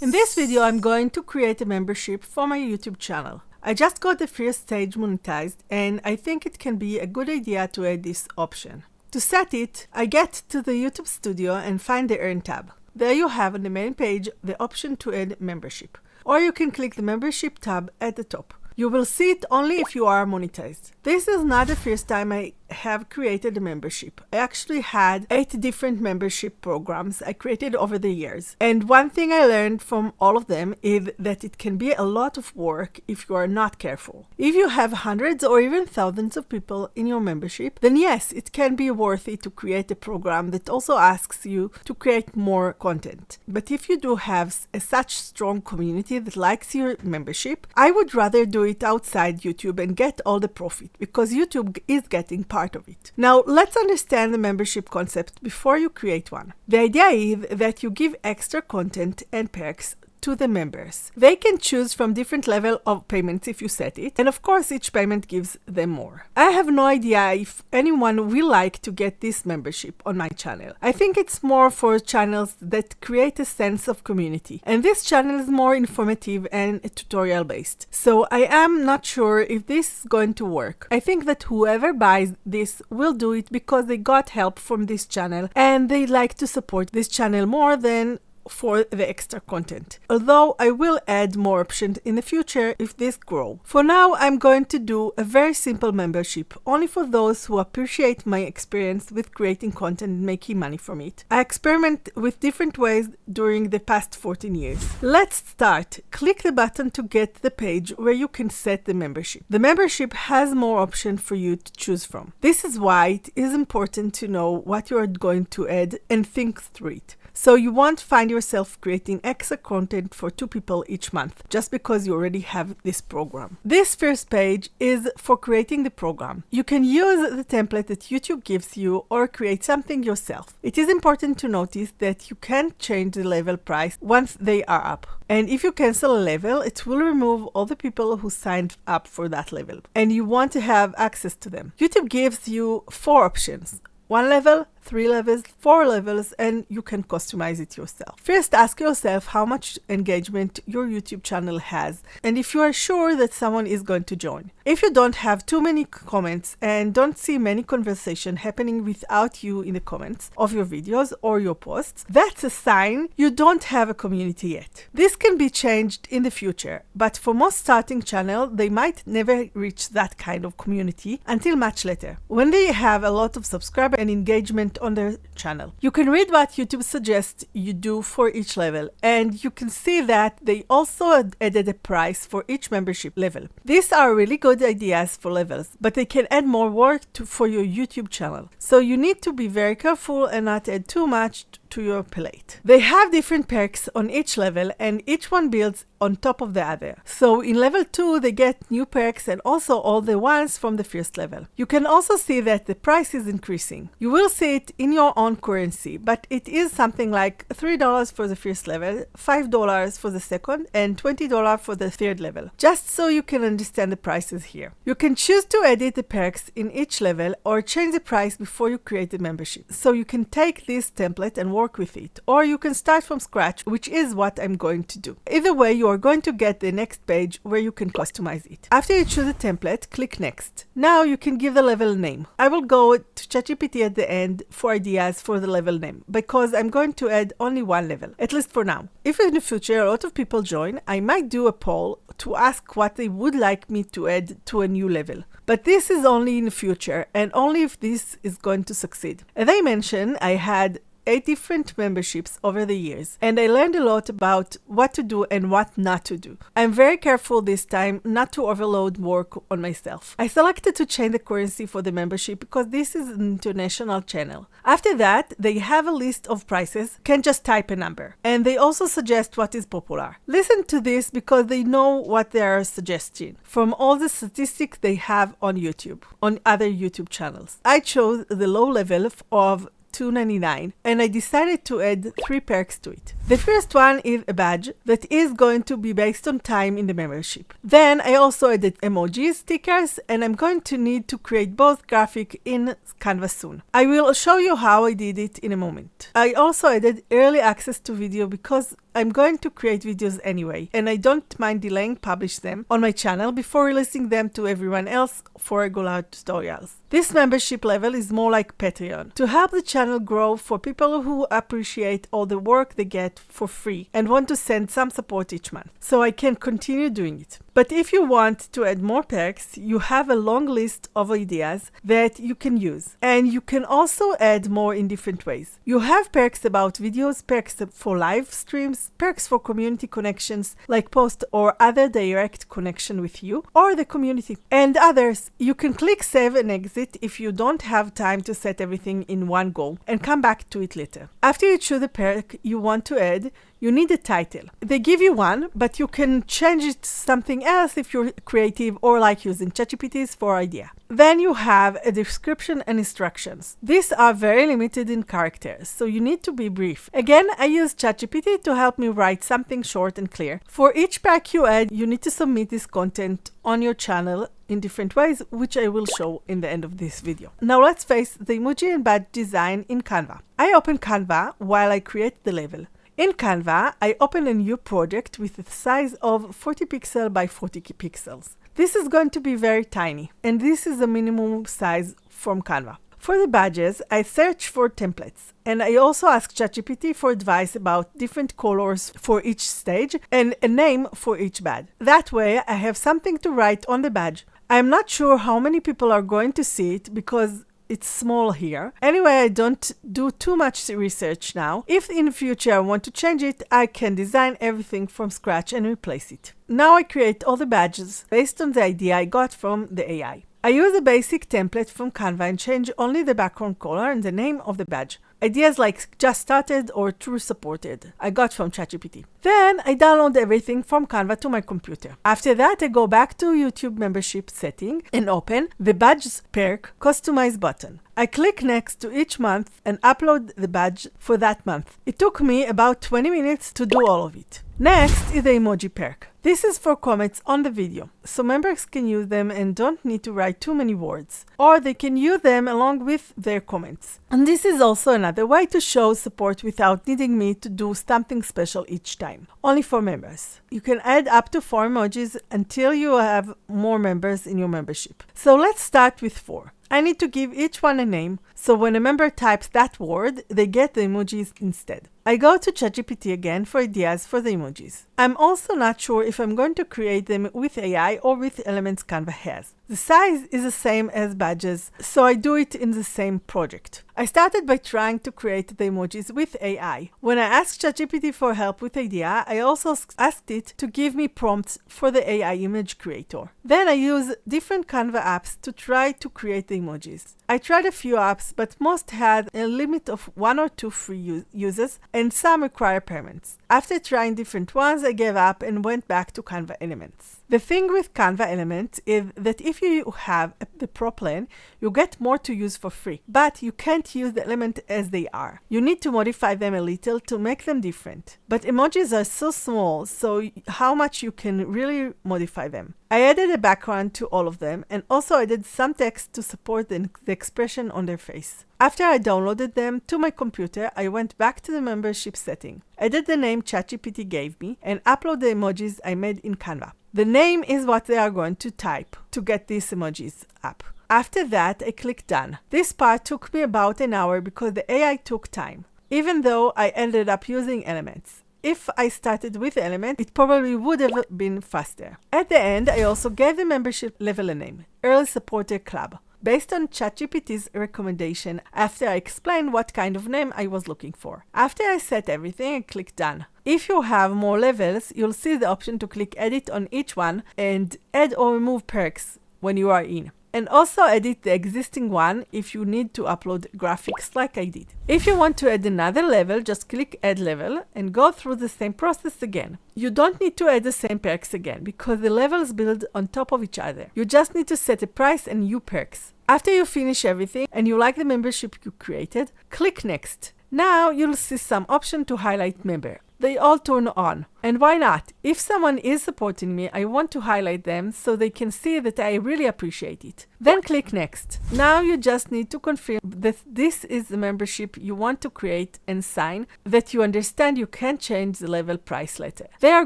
In this video, I'm going to create a membership for my YouTube channel. I just got the first stage monetized and I think it can be a good idea to add this option. To set it, I get to the YouTube studio and find the Earn tab. There you have on the main page the option to add membership. Or you can click the membership tab at the top. You will see it only if you are monetized. This is not the first time I have created a membership. I actually had 8 different membership programs I created over the years. And one thing I learned from all of them is that it can be a lot of work if you are not careful. If you have hundreds or even thousands of people in your membership, then yes, it can be worth it to create a program that also asks you to create more content. But if you do have such strong community that likes your membership, I would rather do it outside YouTube and get all the profit, because YouTube is getting part of it. Now let's understand the membership concept before you create one. The idea is that you give extra content and perks to the members. They can choose from different level of payments if you set it, and of course each payment gives them more. I have no idea if anyone will like to get this membership on my channel. I think it's more for channels that create a sense of community, and this channel is more informative and tutorial based. So I am not sure if this is going to work. I think that whoever buys this will do it because they got help from this channel and they like to support this channel more than for the extra content. Although I will add more options in the future if this grows. For now, I'm going to do a very simple membership, only for those who appreciate my experience with creating content and making money from it. I experiment with different ways during the past 14 years. Let's start. Click the button to get the page where you can set the membership. The membership has more options for you to choose from. This is why it is important to know what you are going to add and think through it. So you won't find yourself creating extra content for 2 people each month just because you already have this program. This first page is for creating the program. You can use the template that YouTube gives you or create something yourself. It is important to notice that you can't change the level price once they are up. And if you cancel a level, it will remove all the people who signed up for that level. And you want to have access to them. YouTube gives you 4 options. 1 level, 3 levels, 4 levels, and you can customize it yourself. First, ask yourself how much engagement your YouTube channel has and if you are sure that someone is going to join. If you don't have too many comments and don't see many conversations happening without you in the comments of your videos or your posts, that's a sign you don't have a community yet. This can be changed in the future, but for most starting channels, they might never reach that kind of community until much later, when they have a lot of subscribers and engagement on their channel. You can read what YouTube suggests you do for each level, and you can see that they also added a price for each membership level. These are really good ideas for levels, but they can add more work for your YouTube channel. So you need to be very careful and not add too much to your plate. They have different perks on each level and each one builds on top of the other. So in level 2 they get new perks and also all the ones from the first level. You can also see that the price is increasing. You will see it in your own currency, but it is something like $3 for the first level, $5 for the second, and $20 for the third level. Just so you can understand the prices here. You can choose to edit the perks in each level or change the price before you create the membership. So you can take this template and work with it, or you can start from scratch, which is what I'm going to do. Either way, you are going to get the next page where you can customize it. After you choose a template, click next. Now you can give the level name. I will go to ChatGPT at the end for ideas for the level name, because I'm going to add only 1 level, at least for now. If in the future a lot of people join, I might do a poll to ask what they would like me to add to a new level. But this is only in the future, and only if this is going to succeed. As I mentioned, I had 8 different memberships over the years, and I learned a lot about what to do and what not to do. I'm very careful this time not to overload work on myself. I selected to change the currency for the membership because this is an international channel. After that, they have a list of prices, can just type a number, and they also suggest what is popular. Listen to this because they know what they are suggesting from all the statistics they have on YouTube, on other YouTube channels. I chose the low level of $2.99, and I decided to add 3 perks to it. The first one is a badge that is going to be based on time in the membership. Then I also added emojis, stickers, and I'm going to need to create both graphic in Canva soon. I will show you how I did it in a moment. I also added early access to video because I'm going to create videos anyway, and I don't mind delaying publish them on my channel before releasing them to everyone else for regular tutorials. This membership level is more like Patreon, to help the channel grow for people who appreciate all the work they get for free and want to send some support each month, so I can continue doing it. But if you want to add more perks, you have a long list of ideas that you can use, and you can also add more in different ways. You have perks about videos, perks for live streams, perks for community connections like post or other direct connection with you or the community, and others. You can click save and exit if you don't have time to set everything in one go and come back to it later. After you choose the perk you want to add, you need a title. They give you one, but you can change it to something else if you're creative or like using ChatGPT's for idea. Then you have a description and instructions. These are very limited in characters, so you need to be brief. Again, I use ChatGPT to help me write something short and clear. For each pack you add, you need to submit this content on your channel in different ways, which I will show in the end of this video. Now let's face the emoji and badge design in Canva. I open Canva while I create the level. In Canva, I open a new project with a size of 40 pixels by 40 pixels. This is going to be very tiny, and this is the minimum size from Canva. For the badges, I search for templates, and I also ask ChatGPT for advice about different colors for each stage and a name for each badge. That way, I have something to write on the badge. I'm not sure how many people are going to see it because it's small here. Anyway, I don't do too much research now. If in the future I want to change it, I can design everything from scratch and replace it. Now I create all the badges based on the idea I got from the AI. I use a basic template from Canva and change only the background color and the name of the badge. Ideas like just started or true supported I got from ChatGPT. Then I download everything from Canva to my computer. After that, I go back to YouTube membership setting and open the badges perk customize button. I click next to each month and upload the badge for that month. It took me about 20 minutes to do all of it. Next is the emoji perk. This is for comments on the video, so members can use them and don't need to write too many words, or they can use them along with their comments. And this is also another way to show support without needing me to do something special each time, only for members. You can add up to 4 emojis until you have more members in your membership. So let's start with 4. I need to give each one a name, so when a member types that word, they get the emojis instead. I go to ChatGPT again for ideas for the emojis. I'm also not sure if I'm going to create them with AI or with elements Canva has. The size is the same as badges, so I do it in the same project. I started by trying to create the emojis with AI. When I asked ChatGPT for help with idea, I also asked it to give me prompts for the AI image creator. Then I use different Canva apps to try to create the emojis. I tried a few apps, but most had a limit of 1 or 2 free users, and some require payments. After trying different ones, I gave up and went back to Canva Elements. The thing with Canva Elements is that if you have the Pro plan, you get more to use for free, but you can't use the element as they are. You need to modify them a little to make them different. But emojis are so small, so how much you can really modify them. I added a background to all of them and also added some text to support the expression on their face. After I downloaded them to my computer, I went back to the membership setting, added the name ChatGPT gave me, and upload the emojis I made in Canva. The name is what they are going to type to get these emojis up. After that, I click done. This part took me about an hour because the AI took time, even though I ended up using elements. If I started with Element, it probably would have been faster. At the end, I also gave the membership level a name, Early Supporter Club, based on ChatGPT's recommendation after I explained what kind of name I was looking for. After I set everything, I click Done. If you have more levels, you'll see the option to click Edit on each one and add or remove perks when you are in. and also edit the existing one if you need to upload graphics like I did. If you want to add another level, just click Add Level and go through the same process again. You don't need to add the same perks again because the levels build on top of each other. You just need to set a price and new perks. After you finish everything and you like the membership you created, click Next. Now you'll see some option to highlight member. They all turn on. And why not? If someone is supporting me, I want to highlight them so they can see that I really appreciate it. Then click Next. Now you just need to confirm that this is the membership you want to create and sign, that you understand you can change the level price later. They are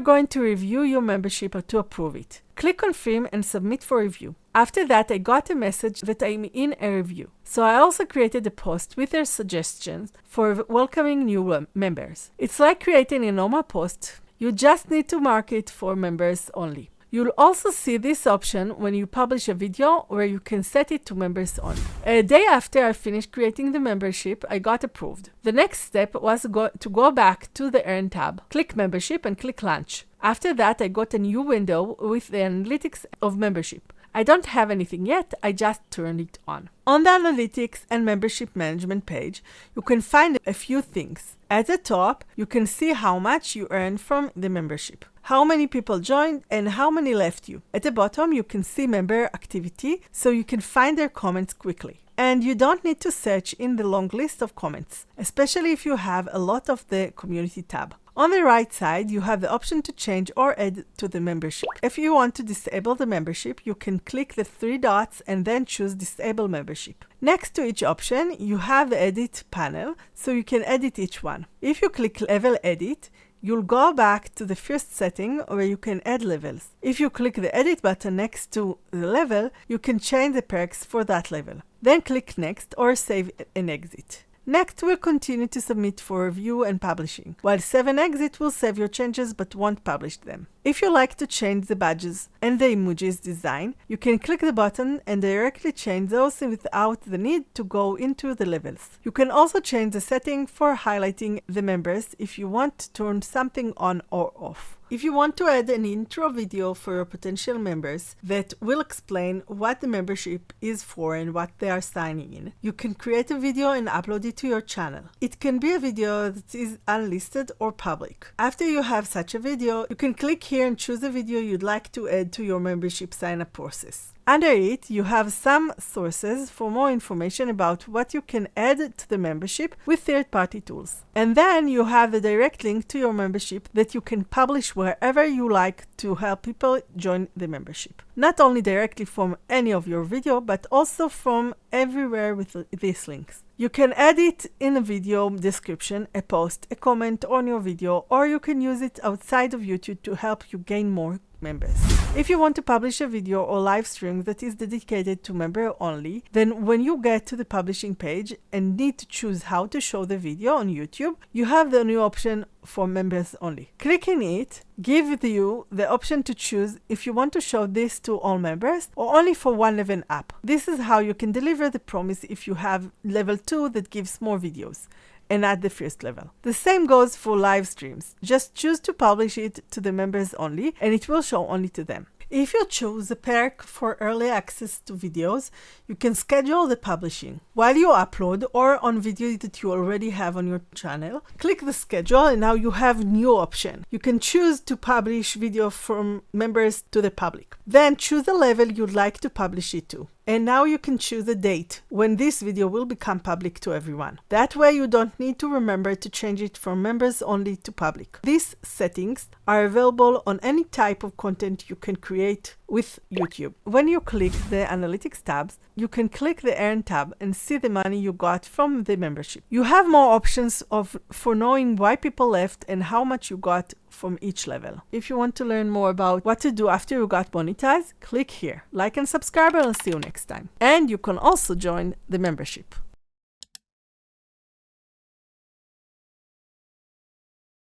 going to review your membership to approve it. Click Confirm and Submit for review. After that, I got a message that I'm in a review. So I also created a post with their suggestions for welcoming new members. It's like creating a normal post. You just need to mark it for members only. You'll also see this option when you publish a video where you can set it to members only. A day after I finished creating the membership, I got approved. The next step was to go back to the Earn tab, click Membership and click Launch. After that, I got a new window with the analytics of membership. I don't have anything yet, I just turned it on. On the Analytics and Membership Management page, you can find a few things. At the top, you can see how much you earn from the membership, how many people joined, and how many left you. At the bottom, you can see member activity, so you can find their comments quickly. And you don't need to search in the long list of comments, especially if you have a lot of the Community tab. On the right side, you have the option to change or add to the membership. If you want to disable the membership, you can click the 3 dots and then choose Disable Membership. Next to each option, you have the Edit panel, so you can edit each one. If you click Level Edit, you'll go back to the first setting where you can add levels. If you click the Edit button next to the level, you can change the perks for that level. Then click Next or Save and Exit. Next, we'll continue to submit for review and publishing, while Save and Exit will save your changes but won't publish them. If you like to change the badges and the emojis design, you can click the button and directly change those without the need to go into the levels. You can also change the setting for highlighting the members if you want to turn something on or off. If you want to add an intro video for your potential members that will explain what the membership is for and what they are signing in, you can create a video and upload it to your channel. It can be a video that is unlisted or public. After you have such a video, you can click here and choose a video you'd like to add to your membership sign-up process. Under it, you have some sources for more information about what you can add to the membership with third-party tools. And then you have the direct link to your membership that you can publish wherever you like to help people join the membership. Not only directly from any of your video, but also from everywhere with these links. You can add it in a video description, a post, a comment on your video, or you can use it outside of YouTube to help you gain more members. If you want to publish a video or live stream that is dedicated to member only, then when you get to the publishing page and need to choose how to show the video on YouTube, you have the new option for members only. Clicking it gives you the option to choose if you want to show this to all members or only for one level up. This is how you can deliver the promise if you have level 2 that gives more videos and at the first level. The same goes for live streams. Just choose to publish it to the members only and it will show only to them. If you choose a perk for early access to videos, you can schedule the publishing. While you upload or on video that you already have on your channel, click the schedule and now you have new option. You can choose to publish video from members to the public. Then choose the level you'd like to publish it to. And now you can choose a date when this video will become public to everyone. That way you don't need to remember to change it from members only to public. These settings are available on any type of content you can create with YouTube. When you click the Analytics tabs, you can click the Earn tab and see the money you got from the membership. You have more options for knowing why people left and how much you got from each level. If you want to learn more about what to do after you got monetized, click here. Like and subscribe and I'll see you next time. And you can also join the membership.